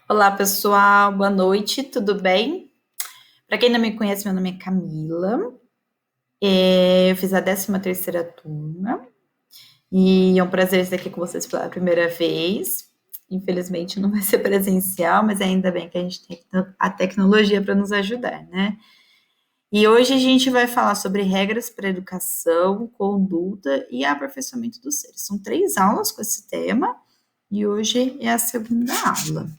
Olá, pessoal, boa noite, tudo bem? Para quem não me conhece, meu nome é Camila, eu fiz a 13ª turma e é um prazer estar aqui com vocês pela primeira vez. Infelizmente não vai ser presencial, mas ainda bem que a gente tem a tecnologia para nos ajudar, né? E hoje a gente vai falar sobre regras para educação, conduta e aperfeiçoamento dos seres. São 3 aulas com esse tema e hoje é a segunda aula.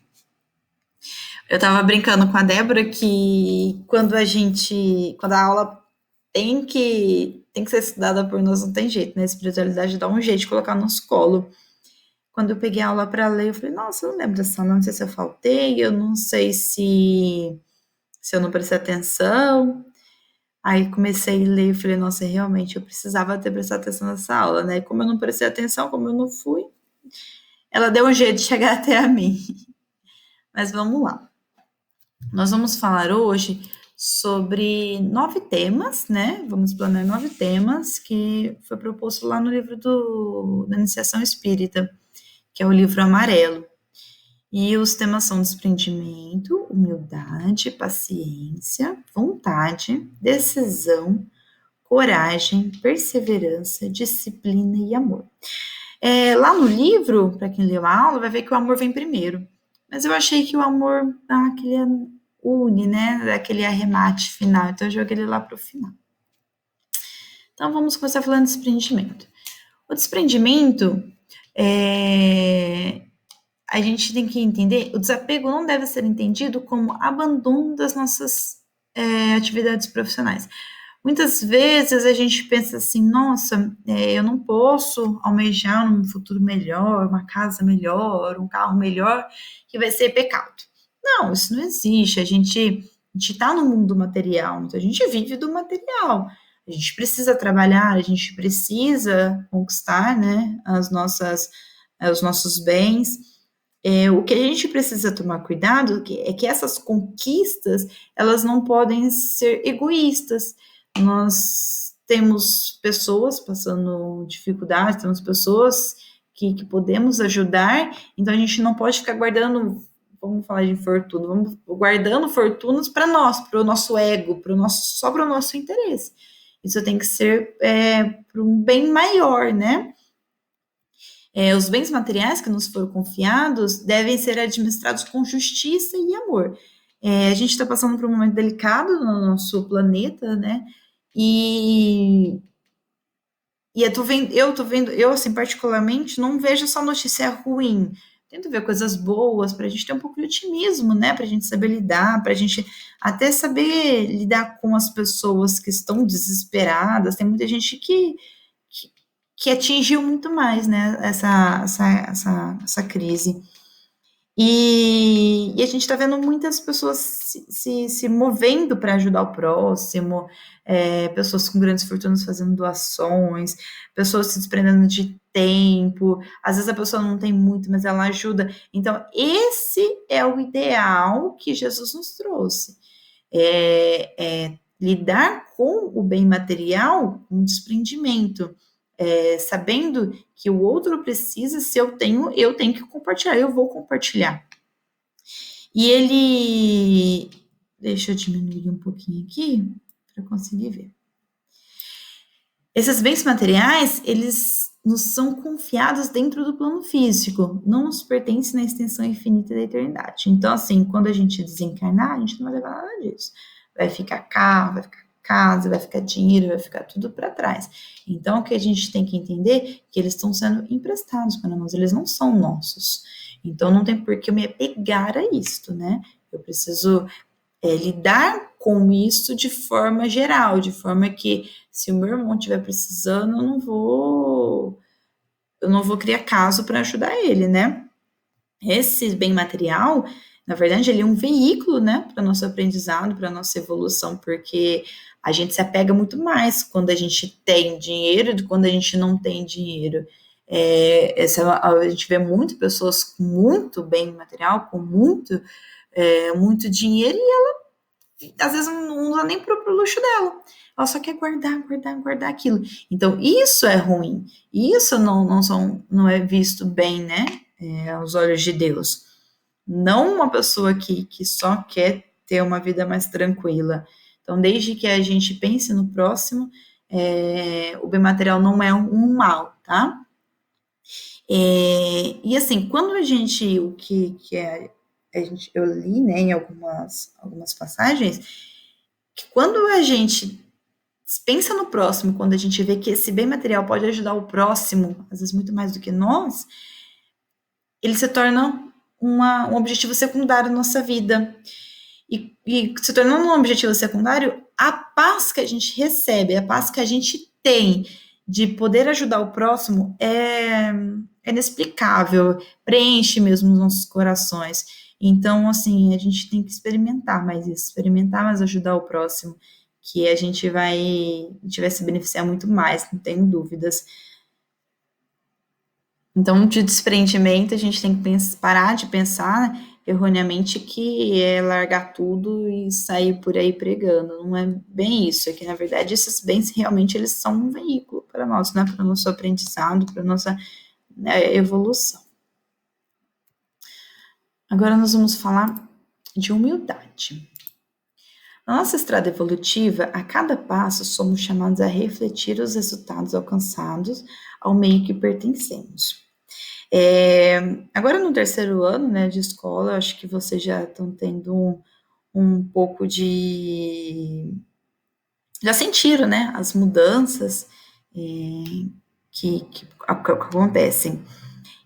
Eu tava brincando com a Débora que quando a aula tem que ser estudada por nós, não tem jeito, né? A espiritualidade dá um jeito de colocar no nosso colo. Quando eu peguei a aula para ler, eu falei, nossa, eu não lembro dessa aula, não sei se eu faltei, eu não sei se eu não prestei atenção. Aí comecei a ler e falei, nossa, realmente eu precisava ter prestado atenção nessa aula, né? E como eu não prestei atenção, como eu não fui, ela deu um jeito de chegar até a mim. Mas vamos lá. Nós vamos falar hoje sobre 9 temas, né? Vamos explanar 9 temas que foi proposto lá no livro da Iniciação Espírita, que é o livro amarelo. E os temas são desprendimento, humildade, paciência, vontade, decisão, coragem, perseverança, disciplina e amor. Lá no livro, para quem leu a aula, vai ver que o amor vem primeiro. Mas eu achei que o amor dá aquele une, né? Daquele arremate final. Então eu joguei ele lá para o final. Então vamos começar falando de desprendimento. O desprendimento a gente tem que entender, o desapego não deve ser entendido como abandono das nossas atividades profissionais. Muitas vezes a gente pensa assim, nossa, eu não posso almejar um futuro melhor, uma casa melhor, um carro melhor, que vai ser pecado. Não, isso não existe. A gente está no mundo material, então a gente vive do material. A gente precisa trabalhar, a gente precisa conquistar, né, os nossos bens. O que a gente precisa tomar cuidado é que essas conquistas, elas não podem ser egoístas. Nós temos pessoas passando dificuldades, temos pessoas que podemos ajudar, então a gente não pode ficar guardando, vamos falar de fortuna, vamos guardando fortunas para nós, para o nosso ego, só para o nosso interesse. Isso tem que ser para um bem maior, né? Os bens materiais que nos foram confiados devem ser administrados com justiça e amor. A gente está passando por um momento delicado no nosso planeta, né? E eu assim, particularmente, não vejo só notícia ruim. Tento ver coisas boas para a gente ter um pouco de otimismo, né? Para a gente saber lidar, para a gente até saber lidar com as pessoas que estão desesperadas. Tem muita gente que atingiu muito mais, né? Essa crise. E a gente está vendo muitas pessoas se movendo para ajudar o próximo, pessoas com grandes fortunas fazendo doações, pessoas se desprendendo de tempo, às vezes a pessoa não tem muito, mas ela ajuda. Então, esse é o ideal que Jesus nos trouxe. Lidar com o bem material com desprendimento. Sabendo que o outro precisa, se eu tenho que compartilhar, eu vou compartilhar. E ele, deixa eu diminuir um pouquinho aqui, para conseguir ver. Esses bens materiais, eles nos são confiados dentro do plano físico, não nos pertencem na extensão infinita da eternidade. Então, assim, quando a gente desencarnar, a gente não vai levar nada disso. Vai ficar carro, vai ficar casa, vai ficar dinheiro, vai ficar tudo para trás. Então, o que a gente tem que entender é que eles estão sendo emprestados para nós, eles não são nossos. Então, não tem por que eu me apegar a isto, né? Eu preciso lidar com isso de forma geral, de forma que se o meu irmão estiver precisando, eu não vou criar caso para ajudar ele, né? Esse bem material, na verdade, ele é um veículo, né, para nosso aprendizado, para nossa evolução, porque a gente se apega muito mais quando a gente tem dinheiro do que quando a gente não tem dinheiro. A gente vê muito pessoas com muito bem material, com muito dinheiro, e ela às vezes não dá nem pro luxo dela. Ela só quer guardar aquilo. Então, isso é ruim. Isso não é visto bem, né? Aos olhos de Deus. não uma pessoa que só quer ter uma vida mais tranquila. Então, desde que a gente pense no próximo, o bem material não é um mal, tá? E assim, quando a gente, eu li, né, em algumas passagens, que quando a gente pensa no próximo, quando a gente vê que esse bem material pode ajudar o próximo, às vezes muito mais do que nós, ele se torna um objetivo secundário na nossa vida. E se tornando um objetivo secundário, a paz que a gente recebe, a paz que a gente tem de poder ajudar o próximo é inexplicável, preenche mesmo os nossos corações. Então, assim, a gente tem que experimentar mais isso, experimentar mais ajudar o próximo, que a gente vai se beneficiar muito mais, não tenho dúvidas. Então, de desprendimento, a gente tem que parar de pensar erroneamente que é largar tudo e sair por aí pregando. Não é bem isso. É que, na verdade, esses bens realmente eles são um veículo para nós, né? Para o nosso aprendizado, para a nossa, né, evolução. Agora nós vamos falar de humildade. Na nossa estrada evolutiva, a cada passo somos chamados a refletir os resultados alcançados ao meio que pertencemos. Agora no terceiro ano, né, de escola, acho que vocês já estão tendo um pouco de... Já sentiram, né, as mudanças que acontecem.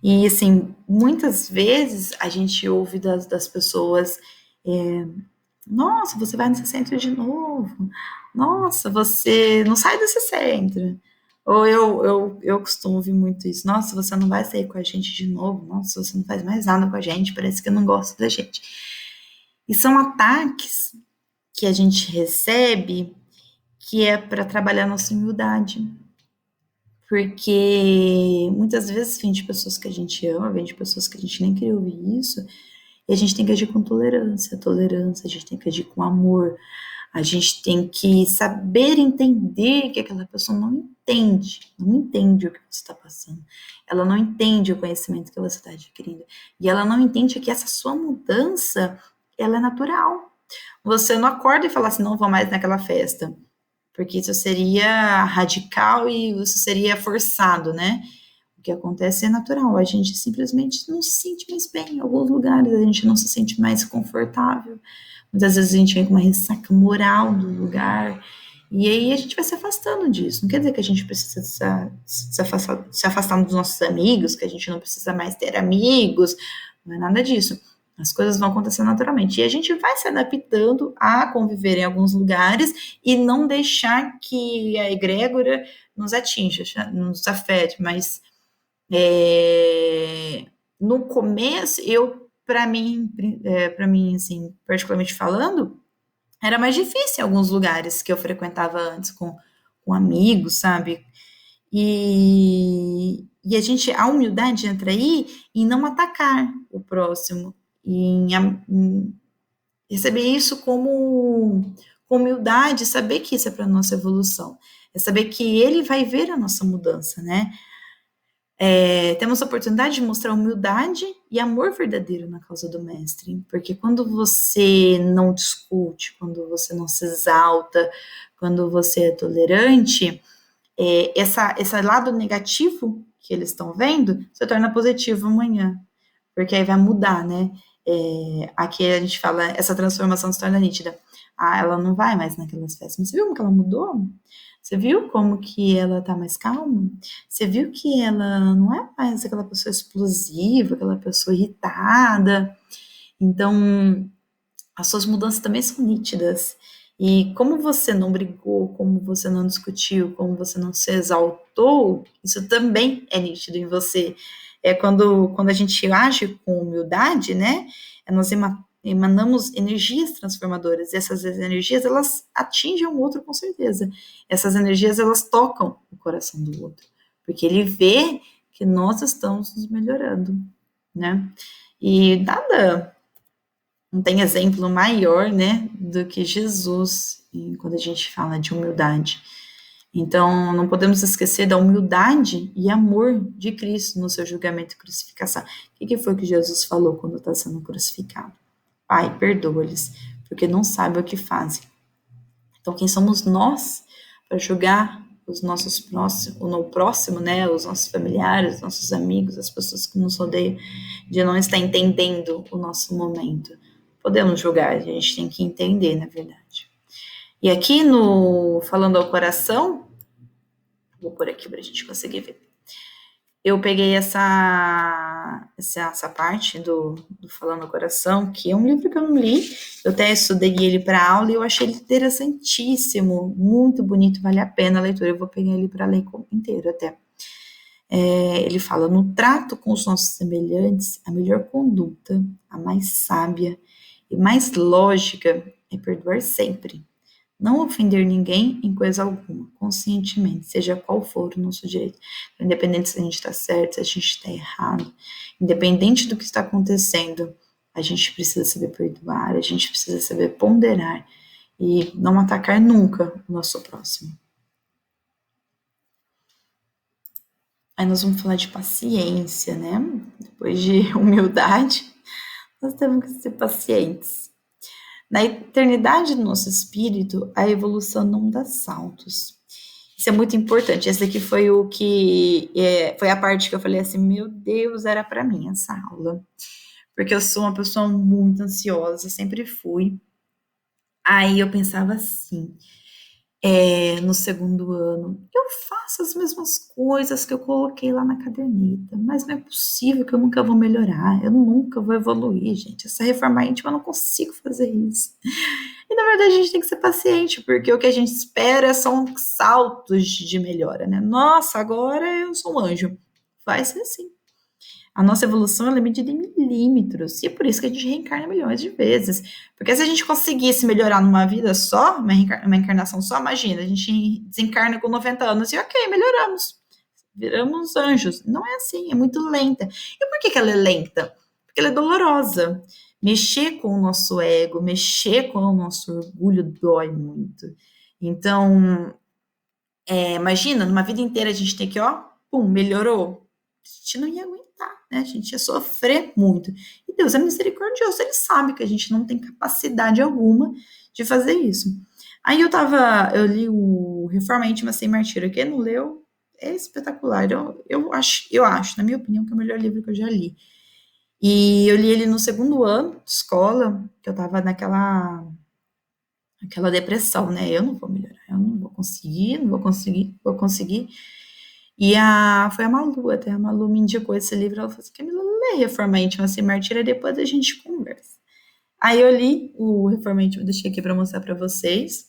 E, assim, muitas vezes a gente ouve das pessoas, nossa, você vai nesse centro de novo, nossa, você não sai desse centro. Ou eu costumo ouvir muito isso, nossa, você não vai sair com a gente de novo, nossa, você não faz mais nada com a gente, parece que não gosta da gente. E são ataques que a gente recebe que é para trabalhar nossa humildade. Porque muitas vezes vem de pessoas que a gente ama, vem de pessoas que a gente nem queria ouvir isso, e a gente tem que agir com tolerância, a gente tem que agir com amor, a gente tem que saber entender que aquela pessoa não entende o que você está passando, ela não entende o conhecimento que você está adquirindo, e ela não entende que essa sua mudança, ela é natural. Você não acorda e fala assim, não vou mais naquela festa, porque isso seria radical e isso seria forçado, né? O que acontece é natural, a gente simplesmente não se sente mais bem em alguns lugares, a gente não se sente mais confortável. Muitas vezes a gente vem com uma ressaca moral do lugar, e aí a gente vai se afastando disso. Não quer dizer que a gente precisa se afastar dos nossos amigos, que a gente não precisa mais ter amigos, não é nada disso. As coisas vão acontecer naturalmente. E a gente vai se adaptando a conviver em alguns lugares e não deixar que a egrégora nos atinja, nos afete, mas no começo, para mim, assim, particularmente falando, era mais difícil em alguns lugares que eu frequentava antes com amigos, sabe? A humildade entra aí em não atacar o próximo, em receber isso como com humildade, saber que isso é para nossa evolução, é saber que ele vai ver a nossa mudança, né? Temos a oportunidade de mostrar humildade e amor verdadeiro na causa do mestre, porque quando você não discute, quando você não se exalta, quando você é tolerante, esse lado negativo que eles estão vendo se torna positivo amanhã, porque aí vai mudar, né? Aqui a gente fala, essa transformação se torna nítida. Ela não vai mais naquelas festas, mas você viu como que ela mudou? Você viu como que ela tá mais calma? Você viu que ela não é mais aquela pessoa explosiva, aquela pessoa irritada? Então, as suas mudanças também são nítidas. E como você não brigou, como você não discutiu, como você não se exaltou, isso também é nítido em você. Quando a gente age com humildade, né? Nós emanamos energias transformadoras. E essas energias, elas atingem o outro com certeza. Essas energias, elas tocam o coração do outro. Porque ele vê que nós estamos nos melhorando, né? E nada... Não tem exemplo maior, né, do que Jesus, quando a gente fala de humildade. Então, não podemos esquecer da humildade e amor de Cristo no seu julgamento e crucificação. O que foi que Jesus falou quando está sendo crucificado? Pai, perdoa-lhes, porque não sabem o que fazem. Então, quem somos nós para julgar os nossos próximos, o próximo, né, os nossos familiares, os nossos amigos, as pessoas que nos rodeiam, de não estar entendendo o nosso momento? Podemos julgar, a gente tem que entender, na verdade. E aqui no Falando ao Coração, vou pôr aqui para a gente conseguir ver. Eu peguei essa parte do Falando ao Coração, que é um livro que eu não li, eu até estudei ele para aula e eu achei ele interessantíssimo, muito bonito, vale a pena a leitura. Eu vou pegar ele para ler inteiro até. Ele fala: no trato com os nossos semelhantes, a melhor conduta, a mais sábia e mais lógica é perdoar sempre. Não ofender ninguém em coisa alguma, conscientemente, seja qual for o nosso direito. Independente se a gente está certo, se a gente está errado, independente do que está acontecendo, a gente precisa saber perdoar, a gente precisa saber ponderar e não atacar nunca o nosso próximo. Aí nós vamos falar de paciência, né? Depois de humildade, nós temos que ser pacientes. Na eternidade do nosso espírito, a evolução não dá saltos. Isso é muito importante. Esse aqui foi o que foi a parte que eu falei assim: meu Deus, era para mim essa aula, porque eu sou uma pessoa muito ansiosa, sempre fui. Aí eu pensava assim, no segundo ano, eu faço as mesmas coisas que eu coloquei lá na caderneta, mas não é possível que eu nunca vou melhorar, eu nunca vou evoluir, gente. Essa reforma íntima eu não consigo fazer isso. E na verdade a gente tem que ser paciente, porque o que a gente espera são saltos de melhora, né? Nossa, agora eu sou um anjo. Vai ser assim. A nossa evolução é medida em milímetros, e é por isso que a gente reencarna milhões de vezes. Porque se a gente conseguisse melhorar numa vida só, uma encarnação só, imagina, a gente desencarna com 90 anos e ok, melhoramos. Viramos anjos. Não é assim, é muito lenta. E por que ela é lenta? Porque ela é dolorosa. Mexer com o nosso ego, mexer com o nosso orgulho dói muito. Então, imagina, numa vida inteira a gente tem que, ó, pum, melhorou. A gente não ia aguentar, né? A gente ia sofrer muito. E Deus é misericordioso, Ele sabe que a gente não tem capacidade alguma de fazer isso. Aí eu li o Reforma Íntima Sem Martírio. Quem não leu, é espetacular. Eu acho, na minha opinião, que é o melhor livro que eu já li. E eu li ele no segundo ano de escola, que eu tava aquela depressão, né? Eu não vou melhorar, eu não vou conseguir, vou conseguir. E foi a Malu, até a Malu me indicou esse livro, ela falou assim: Camila, lê Reforma Íntima Sem Martírio, depois a gente conversa. Aí eu li o Reforma Íntima, deixei aqui para mostrar para vocês.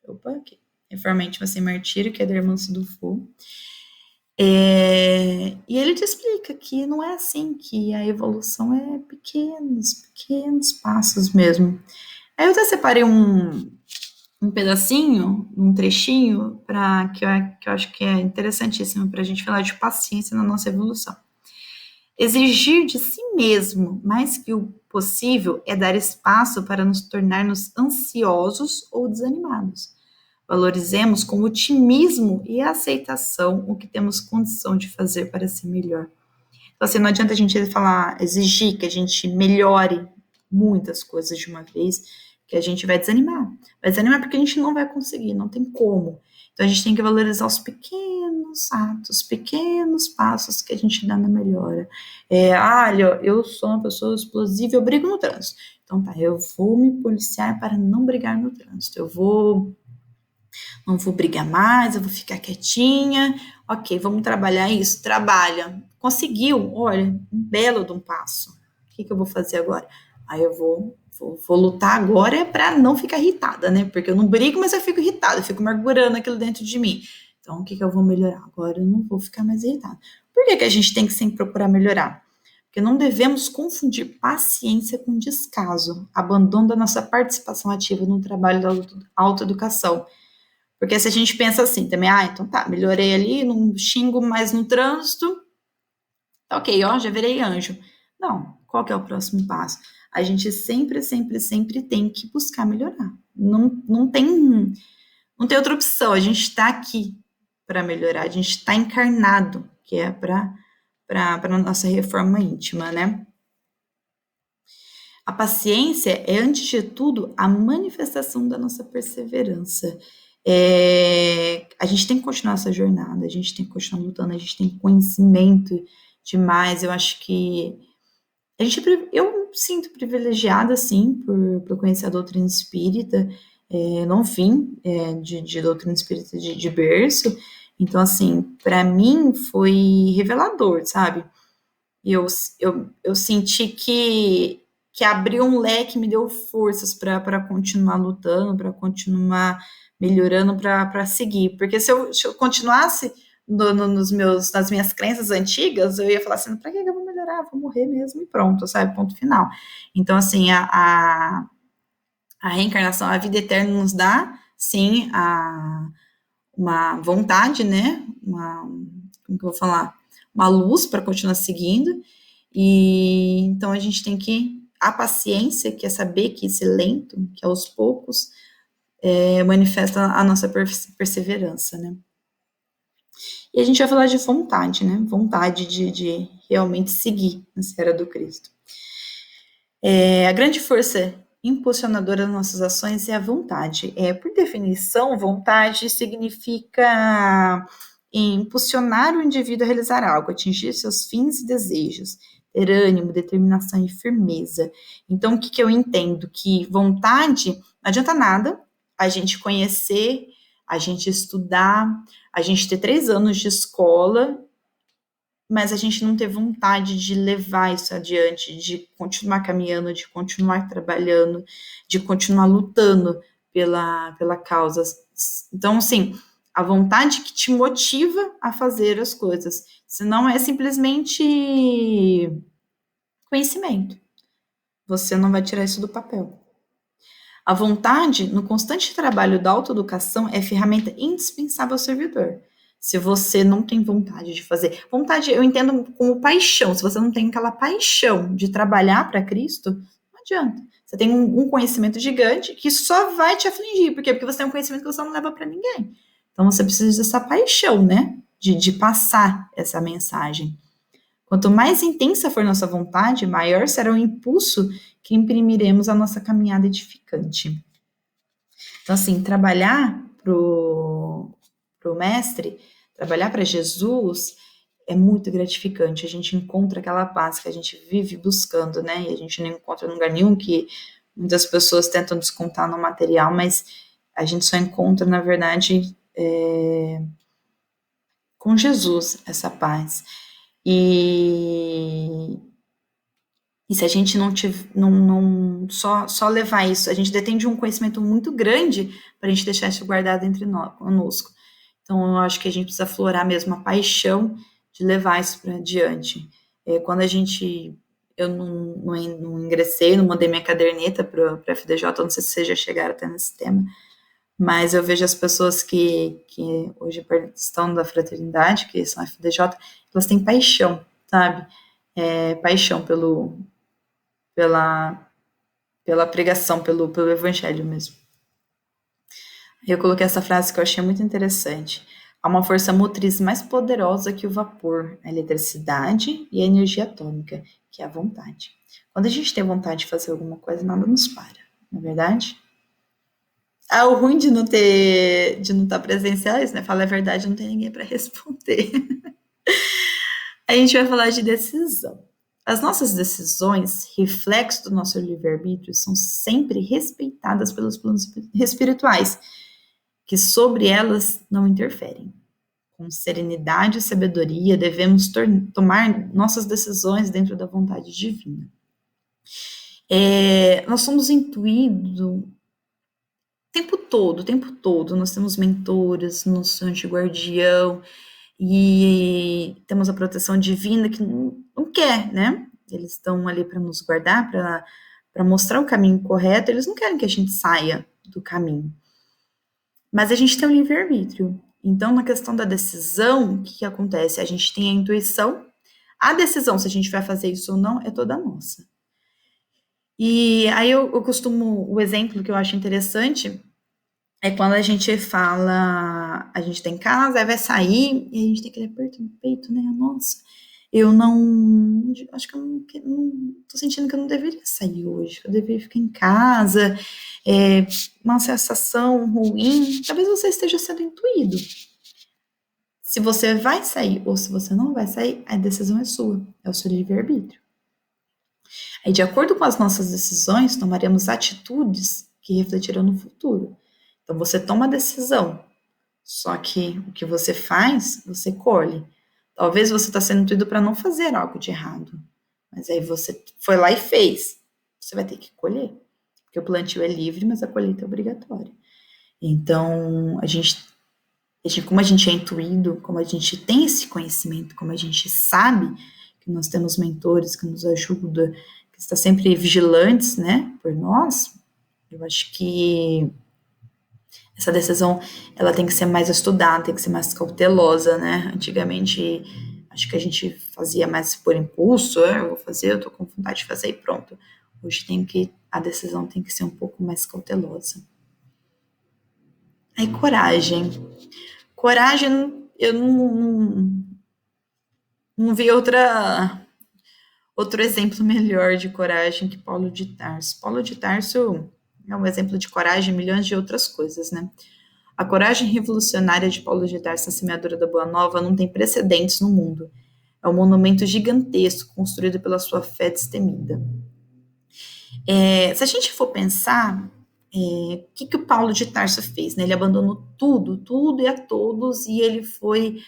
Opa, aqui. Reforma Íntima Sem Martírio, que é da Irmã Sudufu. E ele te explica que não é assim, que a evolução é pequenos passos mesmo. Aí eu até separei um pedacinho, um trechinho, que eu acho que é interessantíssimo para a gente falar de paciência na nossa evolução. Exigir de si mesmo mais que o possível é dar espaço para nos tornarmos ansiosos ou desanimados. Valorizemos com otimismo e aceitação o que temos condição de fazer para ser melhor. Então, assim, não adianta a gente exigir que a gente melhore muitas coisas de uma vez, que a gente vai desanimar. Vai desanimar porque a gente não vai conseguir, não tem como. Então, a gente tem que valorizar os pequenos atos, pequenos passos que a gente dá na melhora. Olha, eu sou uma pessoa explosiva, eu brigo no trânsito. Então, tá, eu vou me policiar para não brigar no trânsito. Não vou brigar mais, eu vou ficar quietinha. Ok, vamos trabalhar isso? Trabalha. Conseguiu, olha, um belo de um passo. O que eu vou fazer agora? Aí eu vou lutar agora para não ficar irritada, né? Porque eu não brigo, mas eu fico irritada, eu fico mergulhando aquilo dentro de mim. Então, o que eu vou melhorar? Agora eu não vou ficar mais irritada. Por que a gente tem que sempre procurar melhorar? Porque não devemos confundir paciência com descaso, abandono da nossa participação ativa no trabalho da autoeducação. Porque se a gente pensa assim também, então tá, melhorei ali, não xingo mais no trânsito, tá ok, ó, já virei anjo. Não, qual que é o próximo passo? A gente sempre tem que buscar melhorar. Não tem Não tem outra opção, a gente está aqui para melhorar, a gente está encarnado, que é para a nossa reforma íntima, né? A paciência é, antes de tudo, a manifestação da nossa perseverança. A gente tem que continuar essa jornada, a gente tem que continuar lutando, a gente tem conhecimento demais. Eu acho que eu me sinto privilegiada, sim, por conhecer a doutrina espírita. Não vim de doutrina espírita de berço. Então, assim, para mim foi revelador, sabe? E eu senti que abriu um leque, me deu forças para continuar lutando, para continuar melhorando, para seguir. Porque se eu continuasse nas minhas crenças antigas, eu ia falar assim, para que eu vou melhorar? Vou morrer mesmo e pronto, sabe? Ponto final. Então, assim, a reencarnação, a vida eterna nos dá, sim, uma vontade, né? Como que eu vou falar? Uma luz para continuar seguindo. E então a gente tem que a paciência, que é saber que esse lento, que aos poucos manifesta a nossa perseverança, né? E a gente vai falar de vontade, né? Vontade de realmente seguir na esfera do Cristo. A grande força impulsionadora das nossas ações é a vontade. Por definição, vontade significa impulsionar o indivíduo a realizar algo, atingir seus fins e desejos, ter ânimo, determinação e firmeza. Então, o que eu entendo? Que vontade, não adianta nada a gente conhecer, a gente estudar, a gente ter 3 anos de escola, mas a gente não ter vontade de levar isso adiante, de continuar caminhando, de continuar trabalhando, de continuar lutando pela causa. Então, assim, a vontade que te motiva a fazer as coisas, senão é simplesmente conhecimento. Você não vai tirar isso do papel. A vontade, no constante trabalho da autoeducação, é ferramenta indispensável ao servidor. Se você não tem vontade de fazer, vontade eu entendo como paixão. Se você não tem aquela paixão de trabalhar para Cristo, não adianta. Você tem um conhecimento gigante que só vai te afligir. Por quê? Porque você tem um conhecimento que você não leva para ninguém. Então você precisa dessa paixão, né? De passar essa mensagem. Quanto mais intensa for nossa vontade, maior será o impulso que imprimiremos à nossa caminhada edificante. Então, assim, trabalhar pro mestre, trabalhar para Jesus é muito gratificante. A gente encontra aquela paz que a gente vive buscando, né? E a gente não encontra em lugar nenhum, que muitas pessoas tentam descontar no material, mas a gente só encontra, na verdade, com Jesus essa paz. E se a gente não só levar isso, a gente detém de um conhecimento muito grande para a gente deixar isso guardado entre nós, conosco. Então, eu acho que a gente precisa aflorar mesmo a paixão de levar isso para adiante. Quando eu não ingressei, não mandei minha caderneta para a FDJ, não sei se vocês já chegaram até nesse tema, mas eu vejo as pessoas que hoje estão da fraternidade, que são a FDJ, elas têm paixão, sabe? Paixão pela pregação, pelo evangelho mesmo. Eu coloquei essa frase que eu achei muito interessante. Há uma força motriz mais poderosa que o vapor, a eletricidade e a energia atômica, que é a vontade. Quando a gente tem vontade de fazer alguma coisa, nada nos para, não é verdade? O ruim de não estar presencial é isso, né? Fala a verdade, não tem ninguém para responder. A gente vai falar de decisão. As nossas decisões, reflexo do nosso livre-arbítrio, são sempre respeitadas pelos planos espirituais, que sobre elas não interferem. Com serenidade e sabedoria, devemos tomar nossas decisões dentro da vontade divina. Nós somos intuídos o tempo todo. Nós temos mentores, nosso anti-guardião, e temos a proteção divina que não quer, né? Eles estão ali para nos guardar, para mostrar o caminho correto, eles não querem que a gente saia do caminho. Mas a gente tem o livre-arbítrio. Então, na questão da decisão, o que acontece? A gente tem a intuição, a decisão, se a gente vai fazer isso ou não, é toda nossa. E aí eu costumo, o exemplo que eu acho interessante Aí quando a gente fala, a gente tá em casa, aí vai sair, e a gente tem aquele aperto no peito, né? Nossa, eu não. Acho que eu não tô sentindo que eu não deveria sair hoje, que eu deveria ficar em casa. É uma sensação ruim. Talvez você esteja sendo intuído. Se você vai sair ou se você não vai sair, a decisão é sua, é o seu livre-arbítrio. Aí, de acordo com as nossas decisões, tomaremos atitudes que refletirão no futuro. Então, você toma a decisão, só que o que você faz, você colhe. Talvez você está sendo intuído para não fazer algo de errado, mas aí você foi lá e fez. Você vai ter que colher, porque o plantio é livre, mas a colheita é obrigatória. Então, como a gente é intuído, como a gente tem esse conhecimento, como a gente sabe que nós temos mentores que nos ajudam, que está sempre vigilantes, né, por nós, eu acho que essa decisão, ela tem que ser mais estudada, tem que ser mais cautelosa, né, antigamente, acho que a gente fazia mais por impulso, eu vou fazer, eu tô com vontade de fazer e pronto. Hoje a decisão tem que ser um pouco mais cautelosa. Aí, coragem. Coragem, eu não vi outro exemplo melhor de coragem que Paulo de Tarso. Paulo de Tarso é um exemplo de coragem em milhões de outras coisas, né? A coragem revolucionária de Paulo de Tarso na semeadura da Boa Nova não tem precedentes no mundo. É um monumento gigantesco construído pela sua fé destemida. Se a gente for pensar, o que o Paulo de Tarso fez? Né? Ele abandonou tudo e a todos, e ele foi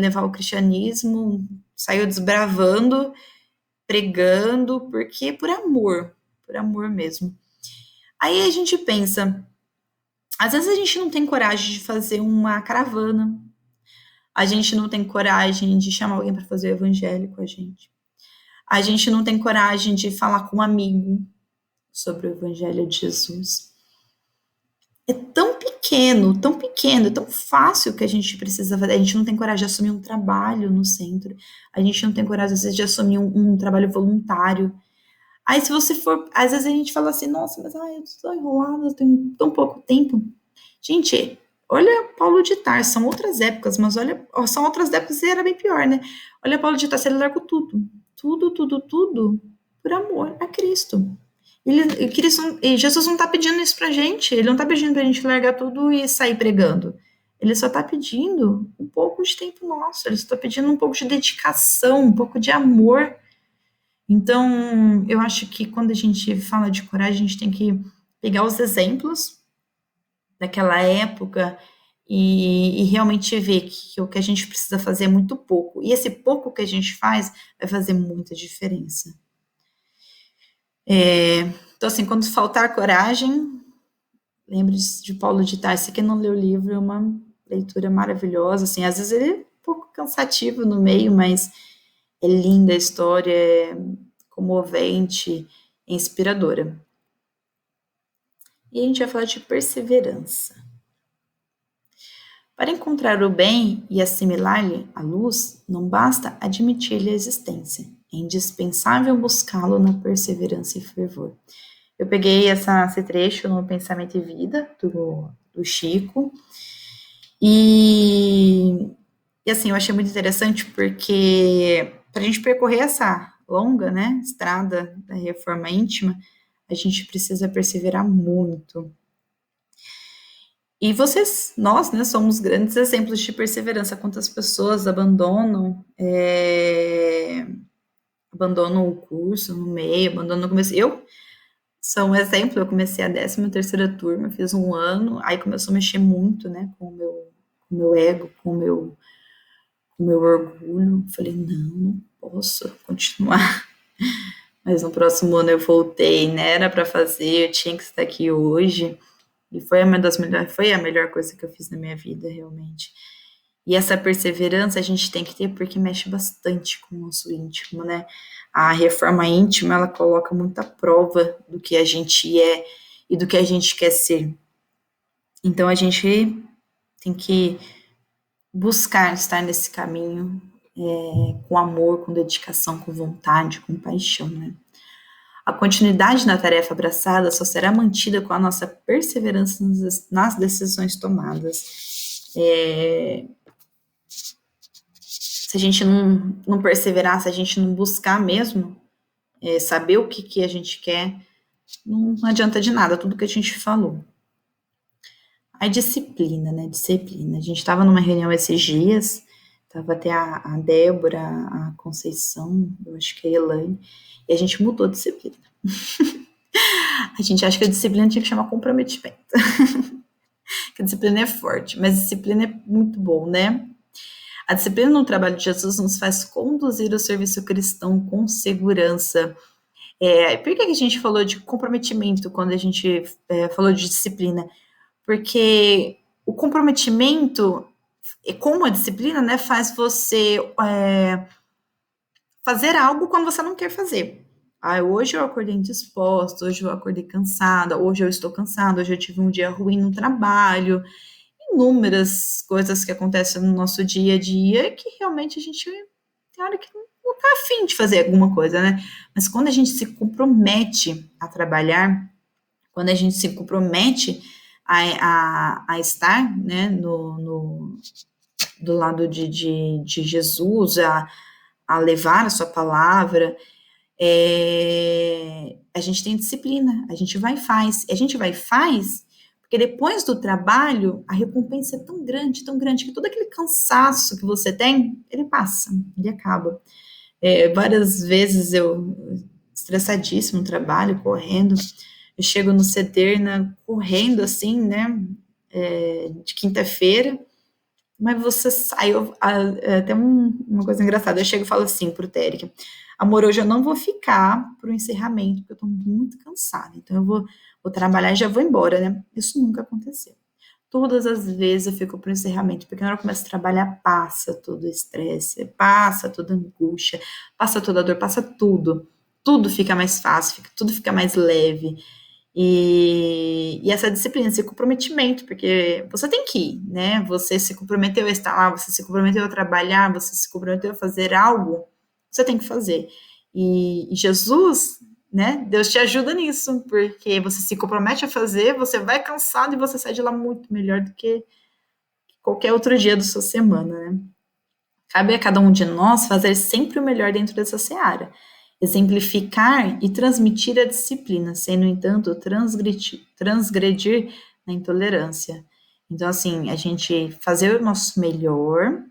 levar o cristianismo, saiu desbravando, pregando, porque por amor mesmo. Aí a gente pensa, às vezes a gente não tem coragem de fazer uma caravana, a gente não tem coragem de chamar alguém para fazer o evangelho com a gente não tem coragem de falar com um amigo sobre o evangelho de Jesus. É tão pequeno, é tão fácil que a gente precisa fazer. A gente não tem coragem de assumir um trabalho no centro, a gente não tem coragem, às vezes, de assumir um trabalho voluntário. Aí, se você for, às vezes a gente fala assim, nossa, mas eu estou enrolada, eu tenho tão pouco tempo. Gente, olha Paulo de Tarso, são outras épocas, mas olha, são outras épocas e era bem pior, né? Olha Paulo de Tarso, ele largou tudo, por amor a Cristo. E Jesus não está pedindo isso pra gente, ele não está pedindo pra gente largar tudo e sair pregando. Ele só está pedindo um pouco de tempo nosso, ele só está pedindo um pouco de dedicação, um pouco de amor. Então, eu acho que quando a gente fala de coragem, a gente tem que pegar os exemplos daquela época e realmente ver que o que a gente precisa fazer é muito pouco. E esse pouco que a gente faz vai fazer muita diferença. Então, assim, quando faltar coragem, lembre de Paulo de Tarso. Quem não leu o livro, é uma leitura maravilhosa. Assim, às vezes ele é um pouco cansativo no meio, mas é linda a história, é comovente, é inspiradora. E a gente vai falar de perseverança. Para encontrar o bem e assimilar-lhe a luz, não basta admitir-lhe a existência. É indispensável buscá-lo na perseverança e fervor. Eu peguei esse trecho no Pensamento e Vida, do Chico, e assim, eu achei muito interessante porque para a gente percorrer essa longa, né, estrada da reforma íntima, a gente precisa perseverar muito. E nós, né, somos grandes exemplos de perseverança. Quantas pessoas abandonam o curso no meio, abandonam no começo. Eu sou um exemplo, eu comecei a 13ª turma, fiz um ano, aí começou a mexer muito, né, com o meu ego, com o meu orgulho. Falei, não posso continuar. Mas no próximo ano eu voltei, né, era para fazer, eu tinha que estar aqui hoje. E foi a melhor coisa que eu fiz na minha vida, realmente. E essa perseverança a gente tem que ter porque mexe bastante com o nosso íntimo, né? A reforma íntima, ela coloca muita prova do que a gente é e do que a gente quer ser. Então a gente tem que buscar estar nesse caminho com amor, com dedicação, com vontade, com paixão, né? A continuidade na tarefa abraçada só será mantida com a nossa perseverança nas decisões tomadas. Se a gente não perseverar, se a gente não buscar mesmo, saber o que a gente quer, não adianta de nada, tudo que a gente falou. A disciplina, né? Disciplina. A gente estava numa reunião esses dias, estava até a Débora, a Conceição, eu acho que a Elaine, e a gente mudou a disciplina. A gente acha que a disciplina tinha que chamar comprometimento. Que a disciplina é forte, mas a disciplina é muito bom, né? A disciplina no trabalho de Jesus nos faz conduzir o serviço cristão com segurança. Por que a gente falou de comprometimento quando a gente falou de disciplina? Porque o comprometimento, como a disciplina, né, faz você fazer algo quando você não quer fazer. Hoje eu acordei indisposta, hoje eu acordei cansada, hoje eu estou cansada, hoje eu tive um dia ruim no trabalho. Inúmeras coisas que acontecem no nosso dia a dia que realmente a gente tem hora que não está afim de fazer alguma coisa, né? Mas quando a gente se compromete a trabalhar, quando a gente se compromete a estar, né, do lado de Jesus, a levar a sua palavra, a gente tem disciplina, a gente vai e faz. A gente vai e faz, porque depois do trabalho, a recompensa é tão grande, que todo aquele cansaço que você tem, ele passa, ele acaba. Várias vezes eu, estressadíssimo no trabalho, correndo, eu chego no CETER, correndo assim, né, de quinta-feira, mas você saiu, até uma coisa engraçada, eu chego e falo assim pro Térica, amor, hoje eu não vou ficar pro encerramento, porque eu tô muito cansada, então eu vou trabalhar e já vou embora, né? Isso nunca aconteceu. Todas as vezes eu fico pro encerramento, porque na hora que eu começo a trabalhar, passa todo o estresse, passa toda a angústia, passa toda a dor, passa tudo. Tudo fica mais fácil, tudo fica mais leve. E essa disciplina, esse comprometimento, porque você tem que ir, né? Você se comprometeu a estar lá, você se comprometeu a trabalhar, você se comprometeu a fazer algo, você tem que fazer. E Jesus, né? Deus te ajuda nisso, porque você se compromete a fazer, você vai cansado e você sai de lá muito melhor do que qualquer outro dia da sua semana, né? Cabe a cada um de nós fazer sempre o melhor dentro dessa seara, exemplificar e transmitir a disciplina, sem, no entanto, transgredir na intolerância. Então, assim, a gente fazer o nosso melhor,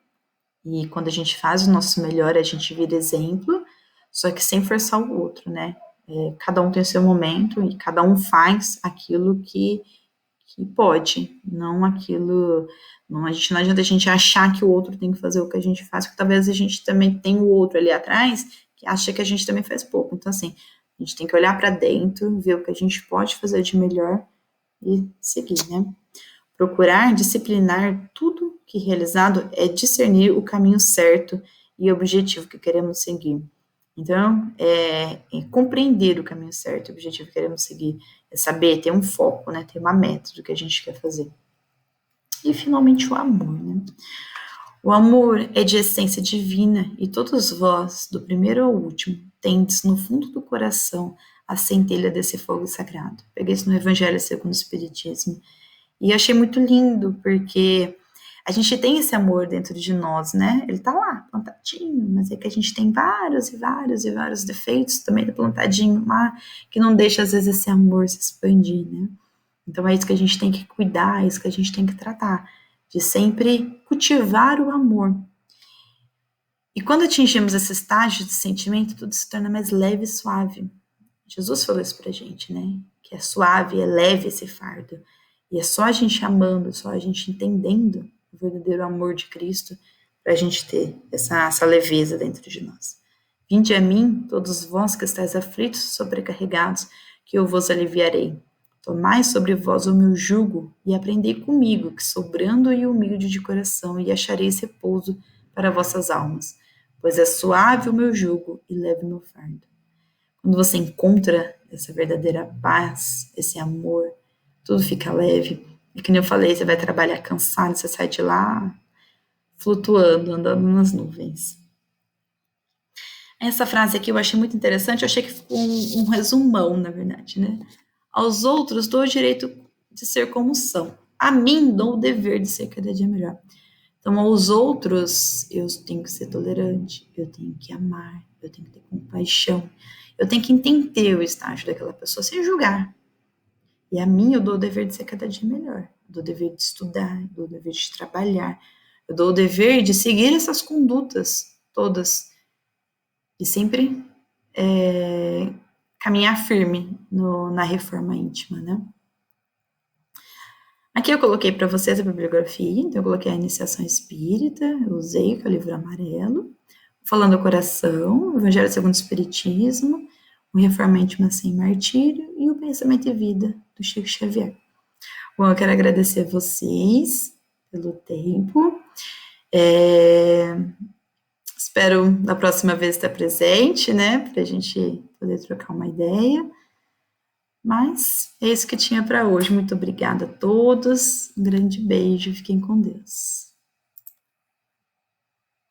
e quando a gente faz o nosso melhor, a gente vira exemplo, só que sem forçar o outro, né? Cada um tem o seu momento e cada um faz aquilo que pode, não aquilo. Não adianta a gente achar que o outro tem que fazer o que a gente faz, porque talvez a gente também tem o outro ali atrás que acha que a gente também faz pouco. Então, assim, a gente tem que olhar para dentro, ver o que a gente pode fazer de melhor e seguir, né? Procurar disciplinar tudo que realizado é discernir o caminho certo e objetivo que queremos seguir. Então, compreender o caminho certo, o objetivo que queremos seguir, é saber, ter um foco, né, ter uma meta do que a gente quer fazer. E, finalmente, o amor, né? O amor é de essência divina e todos vós, do primeiro ao último, tendes no fundo do coração a centelha desse fogo sagrado. Peguei isso no Evangelho segundo o Espiritismo. E eu achei muito lindo, porque a gente tem esse amor dentro de nós, né? Ele tá lá, plantadinho, mas é que a gente tem vários e vários e vários defeitos também plantadinho lá, que não deixa, às vezes, esse amor se expandir, né? Então é isso que a gente tem que cuidar, é isso que a gente tem que tratar, de sempre cultivar o amor. E quando atingimos esse estágio de sentimento, tudo se torna mais leve e suave. Jesus falou isso pra gente, né? Que é suave, é leve esse fardo. E é só a gente amando, só a gente entendendo o verdadeiro amor de Cristo para a gente ter essa leveza dentro de nós. Vinde a mim, todos vós que estáis aflitos, sobrecarregados, que eu vos aliviarei. Tomai sobre vós o meu jugo e aprendei comigo, que sou brando e humilde de coração, e achareis repouso para vossas almas. Pois é suave o meu jugo e leve o meu fardo. Quando você encontra essa verdadeira paz, esse amor, tudo fica leve. E como eu falei, você vai trabalhar cansado, você sai de lá flutuando, andando nas nuvens. Essa frase aqui eu achei muito interessante, eu achei que ficou um resumão, na verdade, né? Aos outros dou o direito de ser como são. A mim dou o dever de ser cada dia melhor. Então, aos outros, eu tenho que ser tolerante, eu tenho que amar, eu tenho que ter compaixão, eu tenho que entender o estágio daquela pessoa sem julgar. E a mim eu dou o dever de ser cada dia melhor. Eu dou o dever de estudar, eu dou o dever de trabalhar, eu dou o dever de seguir essas condutas todas e sempre caminhar firme na reforma íntima, né? Aqui eu coloquei para vocês a bibliografia, então eu coloquei a Iniciação Espírita, eu usei, que é o livro amarelo, Falando ao Coração, o Evangelho segundo o Espiritismo, o Reforma Íntima Sem Martírio e o Pensamento e Vida, do Chico Xavier. Bom, eu quero agradecer a vocês pelo tempo. Espero da próxima vez estar presente, né, para a gente poder trocar uma ideia. Mas é isso que tinha para hoje. Muito obrigada a todos. Um grande beijo. Fiquem com Deus.